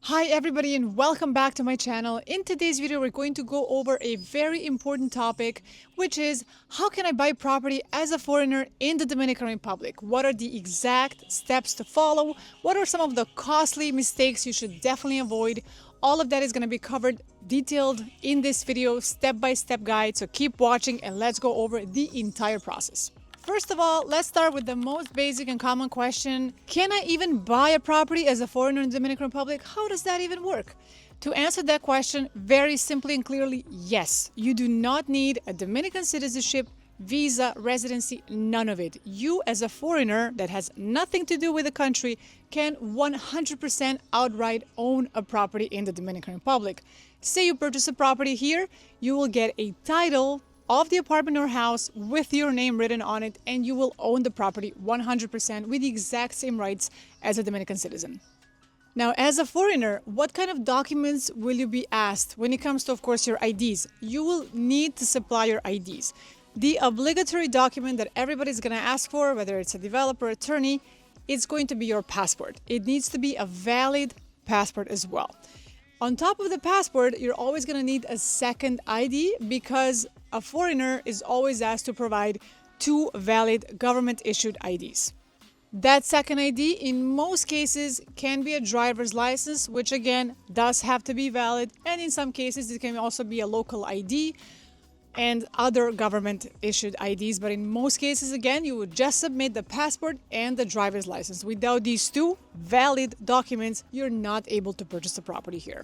Hi everybody and welcome back to my channel. In today's video, we're going to go over a very important topic, which is how can I buy property as a foreigner in the Dominican Republic? What are the exact steps to follow? What are some of the costly mistakes you should definitely avoid? All of that is going to be covered detailed in this video, step-by-step guide. So keep watching and let's go over the entire process. First of all, let's start with the most basic and common question. Can I even buy a property as a foreigner in the Dominican Republic? How does that even work? To answer that question very simply and clearly, yes. You do not need a Dominican citizenship, visa, residency, none of it. You as a foreigner that has nothing to do with the country can 100% outright own a property in the Dominican Republic. Say you purchase a property here, you will get a title of the apartment or house with your name written on it, and you will own the property 100% with the exact same rights as a Dominican citizen. Now, as a foreigner, what kind of documents will you be asked when it comes to, of course, your IDs? You will need to supply your IDs. The obligatory document that everybody's going to ask for, whether it's a developer, attorney, it's going to be your passport. It needs to be a valid passport as well. On top of the passport, you're always going to need a second ID because a foreigner is always asked to provide 2 valid government-issued IDs. That second ID, in most cases, can be a driver's license, which again does have to be valid, and in some cases it can also be a local ID and other government-issued IDs, but in most cases, again, you would just submit the passport and the driver's license. Without these 2 valid documents, you're not able to purchase a property here.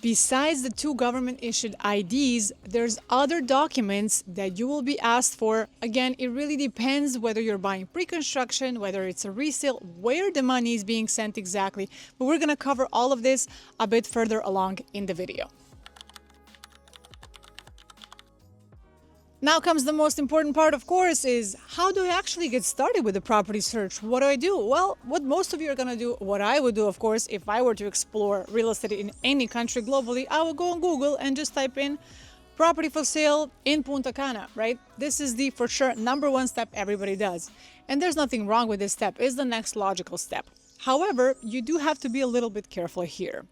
Besides the 2 government-issued IDs, there's other documents that you will be asked for. Again, it really depends whether you're buying pre-construction, whether it's a resale, where the money is being sent exactly, but we're going to cover all of this a bit further along in the video. Now comes the most important part, of course, is how do I actually get started with the property search? What do I do? Well, what most of you are going to do, what I would do, of course, if I were to explore real estate in any country globally, I would go on Google and just type in property for sale in Punta Cana, right? This is the, for sure, #1 step everybody does. And there's nothing wrong with this step. It's the next logical step. However, you do have to be a little bit careful here.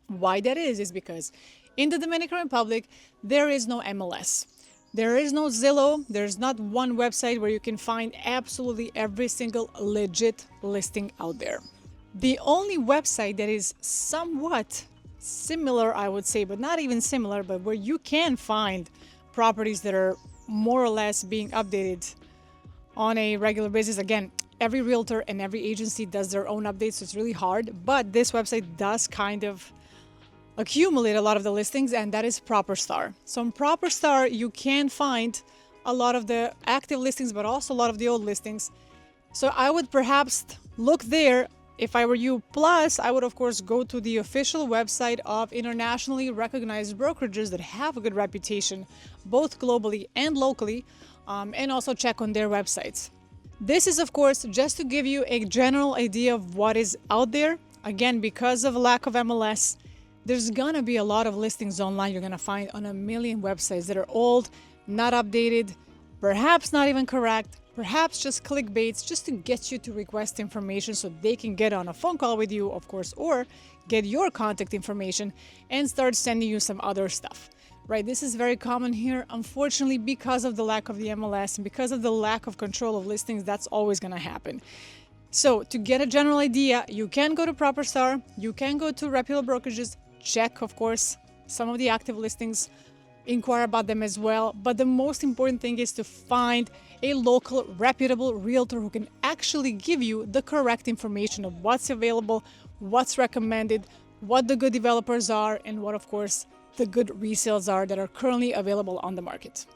Why that is because in the Dominican Republic, there is no MLS. There is no Zillow. There's not one website where you can find absolutely every single legit listing out there. The only website that is somewhat similar, I would say, but not even similar, but where you can find properties that are more or less being updated on a regular basis. Again, every realtor and every agency does their own updates, so it's really hard, but this website does kind of accumulate a lot of the listings, and that is ProperStar. So on ProperStar, you can find a lot of the active listings, but also a lot of the old listings. So I would perhaps look there if I were you. Plus, I would, of course, go to the official website of internationally recognized brokerages that have a good reputation, both globally and locally, and also check on their websites. This is, of course, just to give you a general idea of what is out there. Again, because of lack of MLS, there's gonna be a lot of listings online you're gonna find on a million websites that are old, not updated, perhaps not even correct, perhaps just clickbaits just to get you to request information so they can get on a phone call with you, of course, or get your contact information and start sending you some other stuff, right? This is very common here. Unfortunately, because of the lack of the MLS and because of the lack of control of listings, that's always gonna happen. So to get a general idea, you can go to ProperStar, you can go to reputable brokerages, check, of course, some of the active listings, inquire about them as well. But the most important thing is to find a local, reputable realtor who can actually give you the correct information of what's available, what's recommended, what the good developers are, and what, of course, the good resales are that are currently available on the market.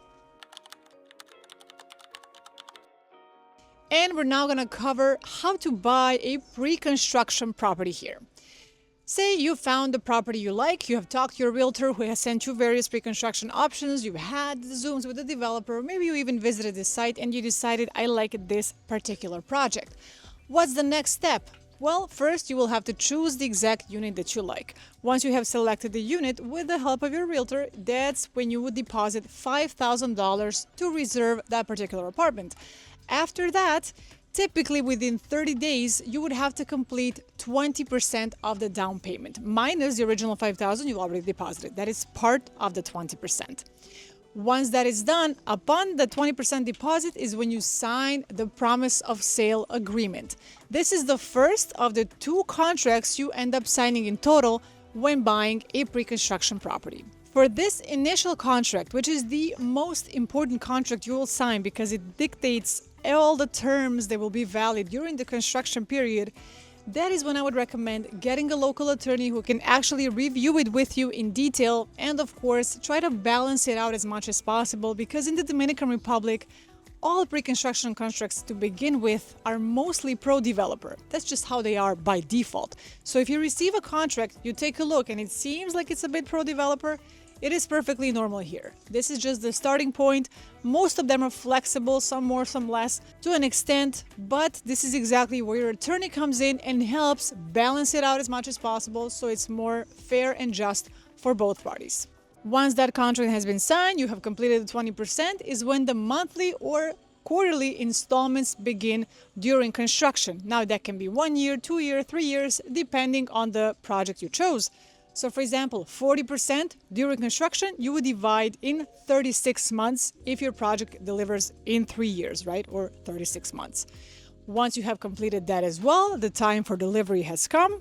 And we're now going to cover how to buy a pre-construction property here. Say you found the property you like, you have talked to your realtor who has sent you various pre-construction options, you've had the Zooms with the developer, maybe you even visited this site and you decided, I like this particular project. What's the next step? Well, first you will have to choose the exact unit that you like. Once you have selected the unit with the help of your realtor, that's when you would deposit $5,000 to reserve that particular apartment. After that, Typically within 30 days, you would have to complete 20% of the down payment, minus the original 5,000 you already deposited. That is part of the 20%. Once that is done, upon the 20% deposit is when you sign the promise of sale agreement. This is the first of the 2 contracts you end up signing in total when buying a pre-construction property. For this initial contract, which is the most important contract you will sign because it dictates all the terms that will be valid during the construction period, that is when I would recommend getting a local attorney who can actually review it with you in detail and, of course, try to balance it out as much as possible, because in the Dominican Republic, all pre-construction contracts to begin with are mostly pro-developer. That's just how they are by default. So if you receive a contract, you take a look and it seems like it's a bit pro-developer, it is perfectly normal here. This is just the starting point. Most of them are flexible, some more, some less, to an extent, but this is exactly where your attorney comes in and helps balance it out as much as possible so it's more fair and just for both parties. Once that contract has been signed, you have completed the 20%, is when the monthly or quarterly installments begin during construction. Now that can be 1 year, 2 years, 3 years, depending on the project you chose. So for example, 40% during construction, you would divide in 36 months if your project delivers in 3 years, right? Or 36 months. Once you have completed that as well, the time for delivery has come.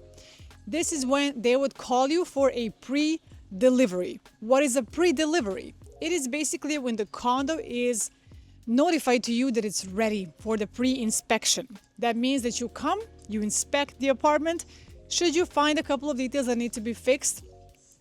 This is when they would call you for a pre-delivery. What is a pre-delivery? It is basically when the condo is notified to you that it's ready for the pre-inspection. That means that you come, you inspect the apartment. Should you find a couple of details that need to be fixed,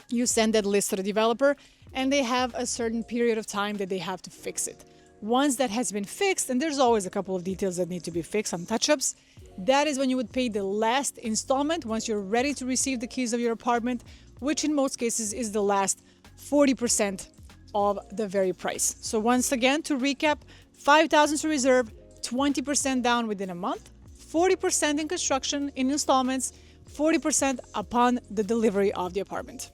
you send that list to the developer and they have a certain period of time that they have to fix it. Once that has been fixed, and there's always a couple of details that need to be fixed, some touch-ups, that is when you would pay the last installment once you're ready to receive the keys of your apartment, which in most cases is the last 40% of the very price. So once again, to recap, 5,000 to reserve, 20% down within a month, 40% in construction in installments, 40% upon the delivery of the apartment.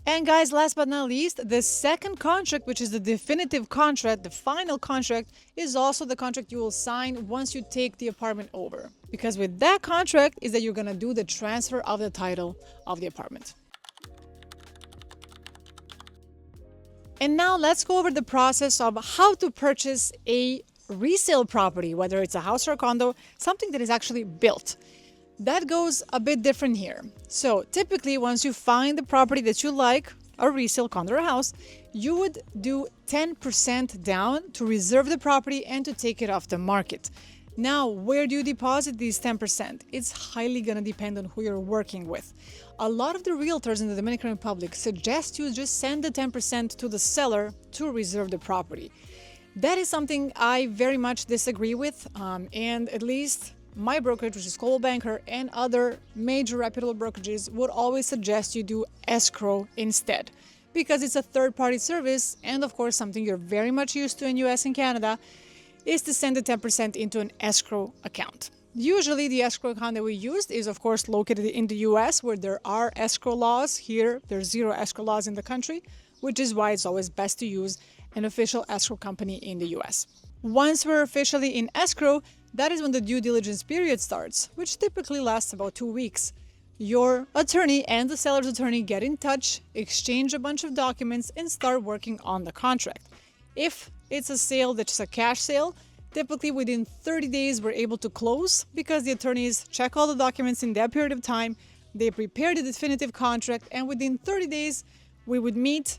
And guys, last but not least, the second contract, which is the definitive contract, the final contract, is also the contract you will sign once you take the apartment over. Because with that contract is that you're going to do the transfer of the title of the apartment. And now let's go over the process of how to purchase a resale property, whether it's a house or a condo, something that is actually built. That goes a bit different here. So typically, once you find the property that you like, a resale condo or a house, you would do 10% down to reserve the property and to take it off the market. Now, where do you deposit these 10%? It's highly going to depend on who you're working with. A lot of the realtors in the Dominican Republic suggest you just send the 10% to the seller to reserve the property. That is something I very much disagree with, and at least my brokerage, which is Coldwell Banker, and other major reputable brokerages would always suggest you do escrow instead, because it's a third-party service, and of course something you're very much used to in US and Canada is to send the 10% into an escrow account. Usually the escrow account that we used is of course located in the US, where there are escrow laws. Here there's 0 escrow laws in the country, which is why it's always best to use an official escrow company in the US. Once we're officially in escrow, that is when the due diligence period starts, which typically lasts about 2 weeks. Your attorney and the seller's attorney get in touch, exchange a bunch of documents, and start working on the contract. If it's a sale that's a cash sale, typically within 30 days we're able to close because the attorneys check all the documents in that period of time, they prepare the definitive contract, and within 30 days we would meet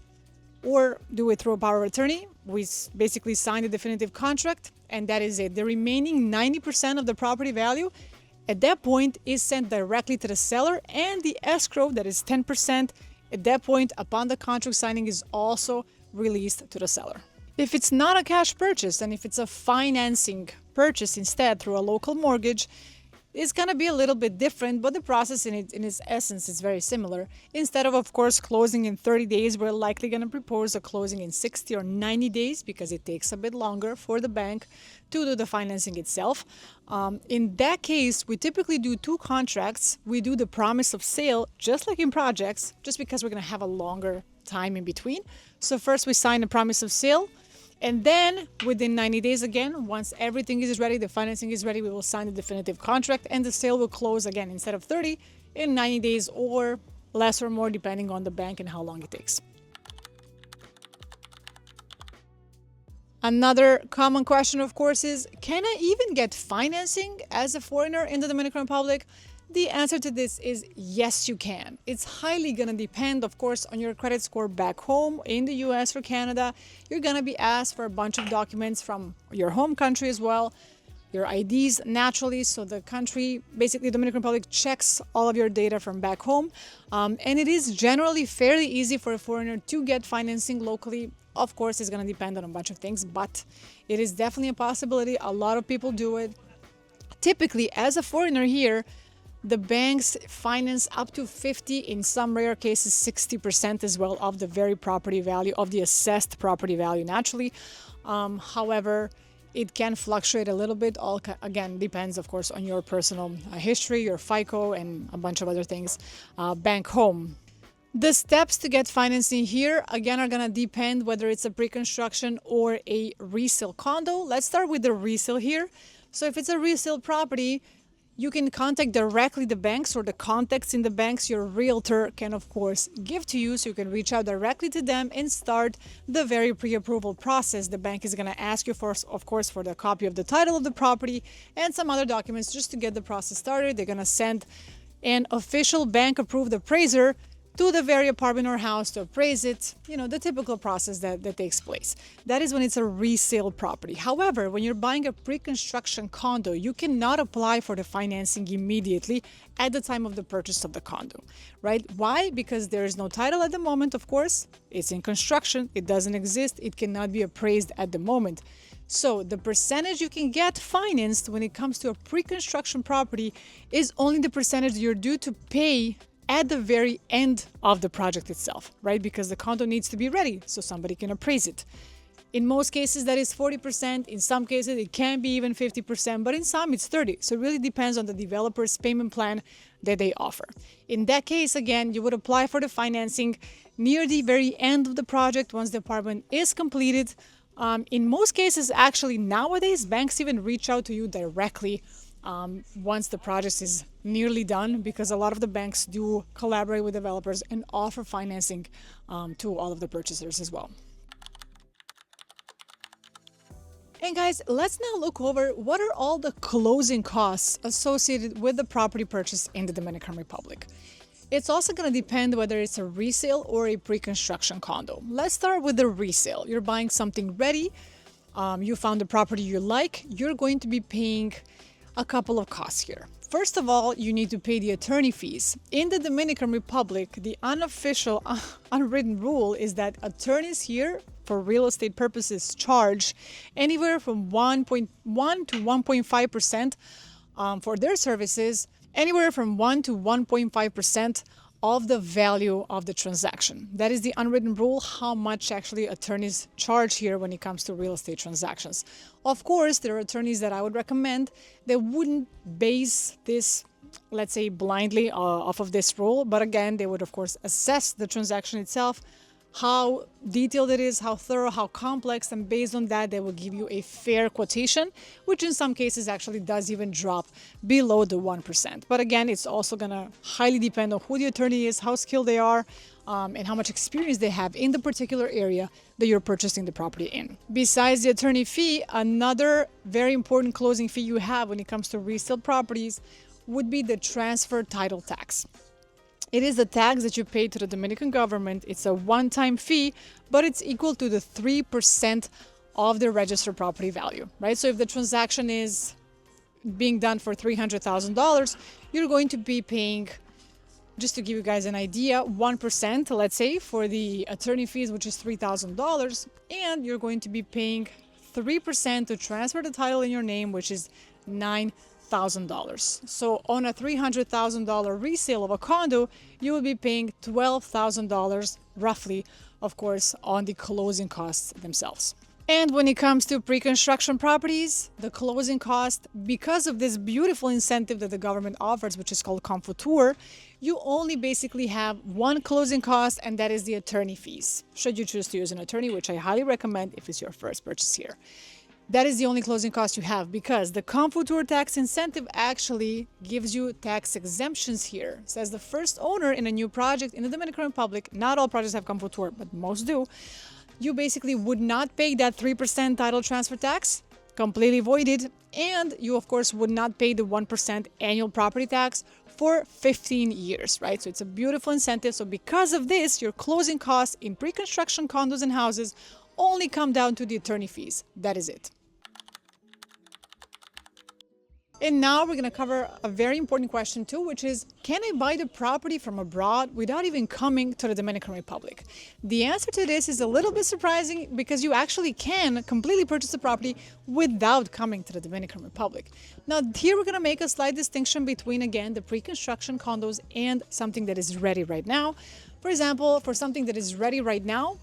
or do it through a power of attorney. We basically sign the definitive contract, and that is it. The remaining 90% of the property value at that point is sent directly to the seller, and the escrow, that is 10%, at that point upon the contract signing is also released to the seller. If it's not a cash purchase, and if it's a financing purchase instead through a local mortgage, it's going to be a little bit different, but the process in its essence is very similar. Instead of course, closing in 30 days, we're likely going to propose a closing in 60 or 90 days because it takes a bit longer for the bank to do the financing itself. In that case, we typically do 2 contracts. We do the promise of sale, just like in projects, just because we're going to have a longer time in between. So first we sign a promise of sale, And then within 90 days again, once everything is ready, the financing is ready, we will sign the definitive contract and the sale will close again instead of 30 in 90 days or less or more depending on the bank and how long it takes. Another common question, of course, is can I even get financing as a foreigner in the Dominican Republic? The answer to this is yes, you can. It's highly going to depend, of course, on your credit score back home in the US or Canada. You're going to be asked for a bunch of documents from your home country as well, your IDs naturally. So the country, basically Dominican Republic, checks all of your data from back home. And it is generally fairly easy for a foreigner to get financing locally. Of course, it's going to depend on a bunch of things, but it is definitely a possibility. A lot of people do it. Typically, as a foreigner here, the banks finance up to 50, in some rare cases 60% as well of the very property value, of the assessed property value naturally. However, it can fluctuate a little bit. All again depends, of course, on your personal history, your FICO, and a bunch of other things back home. The steps to get financing here, again, are going to depend whether it's a pre-construction or a resale condo. Let's start with the resale here. So if it's a resale property, you can contact directly the banks or the contacts in the banks your realtor can, of course, give to you. So you can reach out directly to them and start the very pre-approval process. The bank is going to ask you for, of course, for the copy of the title of the property and some other documents just to get the process started. They're going to send an official bank-approved appraiser to the very apartment or house to appraise it, the typical process that takes place. That is when it's a resale property. However, when you're buying a pre-construction condo, you cannot apply for the financing immediately at the time of the purchase of the condo, right? Why? Because there is no title at the moment, of course. It's in construction. It doesn't exist. It cannot be appraised at the moment. So the percentage you can get financed when it comes to a pre-construction property is only the percentage you're due to pay at the very end of the project itself, right? Because the condo needs to be ready so somebody can appraise it. In most cases, that is 40%. In some cases, it can be even 50%, but in some, it's 30%. So it really depends on the developer's payment plan that they offer. In that case, again, you would apply for the financing near the very end of the project once the apartment is completed. In most cases, actually, nowadays, banks even reach out to you directly once the project is nearly done, because a lot of the banks do collaborate with developers and offer financing to all of the purchasers as well. And guys, let's now look over what are all the closing costs associated with the property purchase in the Dominican Republic. It's also going to depend whether it's a resale or a pre-construction condo. Let's start with the resale. You're buying something ready. You found a property you like. You're going to be paying a couple of costs here. First of all, you need to pay the attorney fees. In the Dominican Republic, the unofficial, unwritten rule is that attorneys here for real estate purposes charge anywhere from 1.1 to 1.5% for their services, anywhere from 1 to 1.5% of the value of the transaction. That is the unwritten rule, how much actually attorneys charge here when it comes to real estate transactions. Of course, there are attorneys that I would recommend that wouldn't base this, let's say, blindly off of this rule, but again, they would of course assess the transaction itself, how detailed it is, how thorough, how complex, and based on that, they will give you a fair quotation, which in some cases actually does even drop below the 1%. But again, it's also gonna highly depend on who the attorney is, how skilled they are, and how much experience they have in the particular area that you're purchasing the property in. Besides the attorney fee, another very important closing fee you have when it comes to resale properties would be the transfer title tax. It is the tax that you pay to the Dominican government. It's a one-time fee, but it's equal to the 3% of the registered property value, right? So if the transaction is being done for $300,000, you're going to be paying, just to give you guys an idea, 1%, let's say, for the attorney fees, which is $3,000, and you're going to be paying 3% to transfer the title in your name, which is $9,000. So on a $300,000 resale of a condo, you will be paying $12,000 roughly, of course, on the closing costs themselves. And when it comes to pre-construction properties, the closing cost, because of this beautiful incentive that the government offers, which is called CONFOTUR, you only basically have one closing cost, and that is the attorney fees. Should you choose to use an attorney, which I highly recommend if it's your first purchase here. That is the only closing cost you have, because the CONFOTUR tax incentive actually gives you tax exemptions here. It says the first owner in a new project in the Dominican Republic, not all projects have CONFOTUR, but most do, you basically would not pay that 3% title transfer tax, completely voided, and you of course would not pay the 1% annual property tax for 15 years, right? So it's a beautiful incentive. So because of this, your closing costs in pre-construction condos and houses only come down to the attorney fees. That is it. And now we're going to cover a very important question too, which is, can I buy the property from abroad without even coming to the Dominican Republic? The answer to this is a little bit surprising, because you actually can completely purchase the property without coming to the Dominican Republic. Now, here we're going to make a slight distinction between, again, the pre-construction condos and something that is ready right now. For example, for something that is ready right now,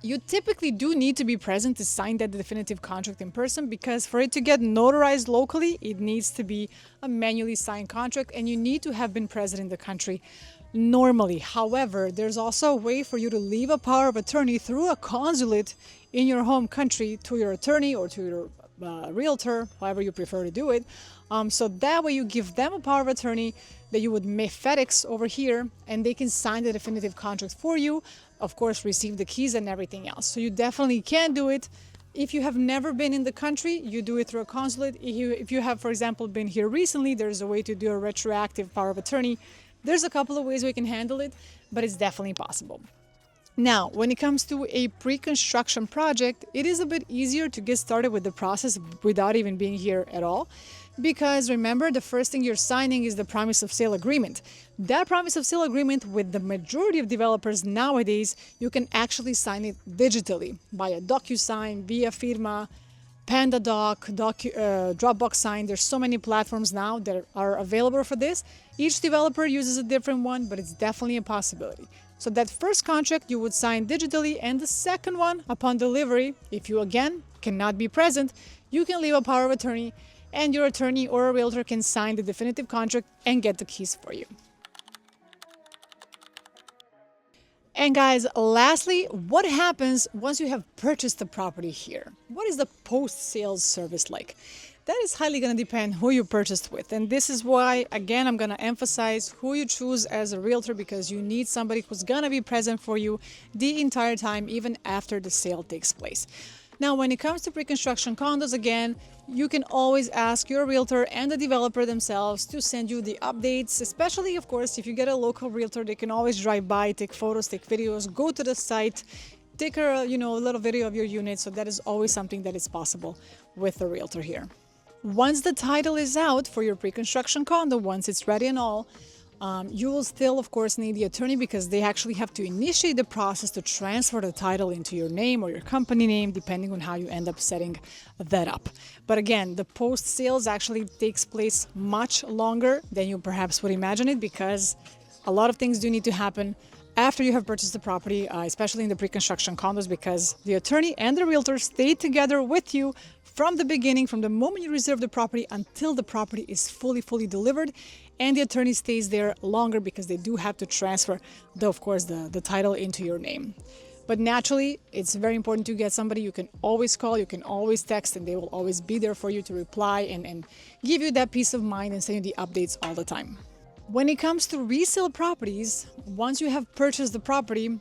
you typically do need to be present to sign that definitive contract in person, because for it to get notarized locally, it needs to be a manually signed contract, and you need to have been present in the country normally. However, there's also a way for you to leave a power of attorney through a consulate in your home country to your attorney or to your realtor, however you prefer to do it. So that way you give them a power of attorney that you would FedEx over here, and they can sign the definitive contract for you, of course receive the keys and everything else. So you definitely can do it. If you have never been in the country, you do it through a consulate. If you have, for example, been here recently, there's a way to do a retroactive power of attorney. There's a couple of ways we can handle it, but it's definitely possible. Now, when it comes to a pre-construction project, it is a bit easier to get started with the process without even being here at all. Because remember, the first thing you're signing is the promise of sale agreement. That promise of sale agreement, with the majority of developers nowadays, you can actually sign it digitally by a DocuSign, via Firma, PandaDoc, Dropbox Sign. There's so many platforms now that are available for this. Each developer uses a different one, but it's definitely a possibility. So that first contract you would sign digitally, and the second one upon delivery, if you again cannot be present, you can leave a power of attorney, and your attorney or a realtor can sign the definitive contract and get the keys for you. And guys, lastly, what happens once you have purchased the property here? What is the post-sales service like? That is highly going to depend who you purchased with. And this is why, again, I'm going to emphasize who you choose as a realtor, because you need somebody who's going to be present for you the entire time, even after the sale takes place. Now, when it comes to pre-construction condos, again, you can always ask your realtor and the developer themselves to send you the updates, especially, of course, if you get a local realtor. They can always drive by, take photos, take videos, go to the site, take a little video of your unit. So that is always something that is possible with a realtor here. Once the title is out for your pre-construction condo, once it's ready and all, you will still, of course, need the attorney, because they actually have to initiate the process to transfer the title into your name or your company name, depending on how you end up setting that up. But again, the post-sales actually takes place much longer than you perhaps would imagine it, because a lot of things do need to happen after you have purchased the property, especially in the pre-construction condos, because the attorney and the realtor stay together with you from the beginning, from the moment you reserve the property until the property is fully delivered. And the attorney stays there longer, because they do have to transfer, the title into your name. But naturally, it's very important to get somebody you can always call, you can always text, and they will always be there for you to reply and give you that peace of mind and send you the updates all the time. When it comes to resale properties, once you have purchased the property,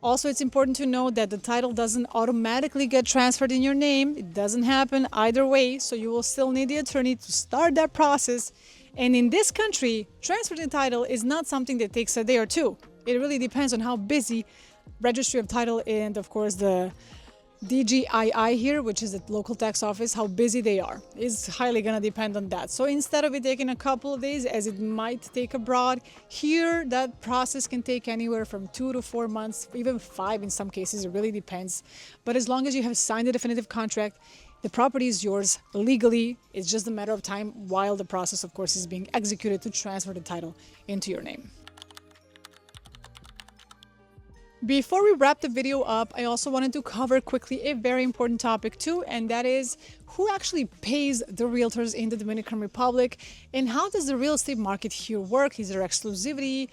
also it's important to know that the title doesn't automatically get transferred in your name. It doesn't happen either way, so you will still need the attorney to start that process. And in this country, transferring the title is not something that takes a day or two. It really depends on how busy Registry of Title and, of course, the DGII here, which is the local tax office, how busy they are. It's highly going to depend on that. So instead of it taking a couple of days, as it might take abroad, here that process can take anywhere from 2 to 4 months, even 5 in some cases. It really depends. But as long as you have signed the definitive contract, the property is yours legally. It's just a matter of time while the process, of course, is being executed to transfer the title into your name. Before we wrap the video up, I also wanted to cover quickly a very important topic too, and that is who actually pays the realtors in the Dominican Republic and how does the real estate market here work? Is there exclusivity,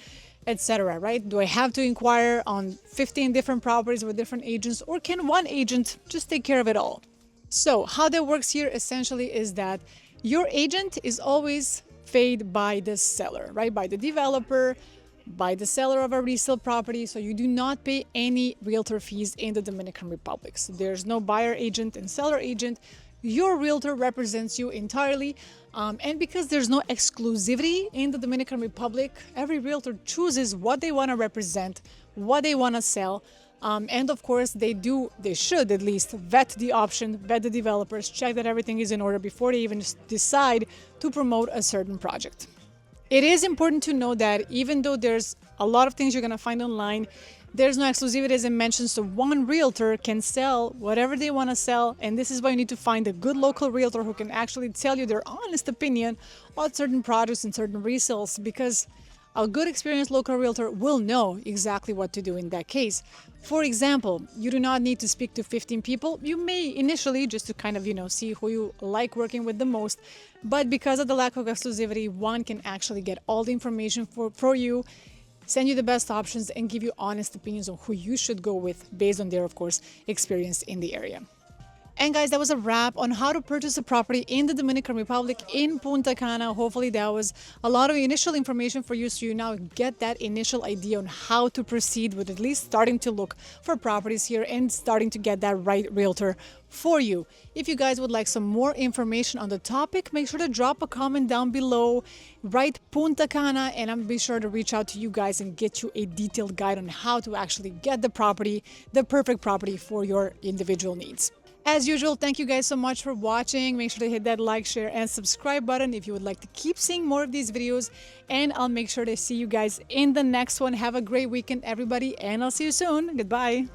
etc., right? Do I have to inquire on 15 different properties with different agents, or can one agent just take care of it all? So how that works here essentially is that your agent is always paid by the seller, right? By the developer, by the seller of a resale property. So you do not pay any realtor fees in the Dominican Republic. So there's no buyer agent and seller agent. Your realtor represents you entirely. And because there's no exclusivity in the Dominican Republic, every realtor chooses what they want to represent, what they want to sell. And of course, they should at least vet the option, vet the developers, check that everything is in order before they even decide to promote a certain project. It is important to know that even though there's a lot of things you're going to find online, there's no exclusivity as I mentioned, so one realtor can sell whatever they want to sell, and this is why you need to find a good local realtor who can actually tell you their honest opinion on certain projects and certain resales, because a good experienced local realtor will know exactly what to do in that case. For example, you do not need to speak to 15 people. You may initially just to kind of, see who you like working with the most. But because of the lack of exclusivity, one can actually get all the information for you, send you the best options, and give you honest opinions on who you should go with based on their, of course, experience in the area. And guys, that was a wrap on how to purchase a property in the Dominican Republic in Punta Cana. Hopefully that was a lot of initial information for you, so you now get that initial idea on how to proceed with at least starting to look for properties here and starting to get that right realtor for you. If you guys would like some more information on the topic, make sure to drop a comment down below, write Punta Cana, and I'll be sure to reach out to you guys and get you a detailed guide on how to actually get the property, the perfect property for your individual needs. As usual, thank you guys so much for watching. Make sure to hit that like, share, and subscribe button if you would like to keep seeing more of these videos. And I'll make sure to see you guys in the next one. Have a great weekend, everybody, and I'll see you soon. Goodbye.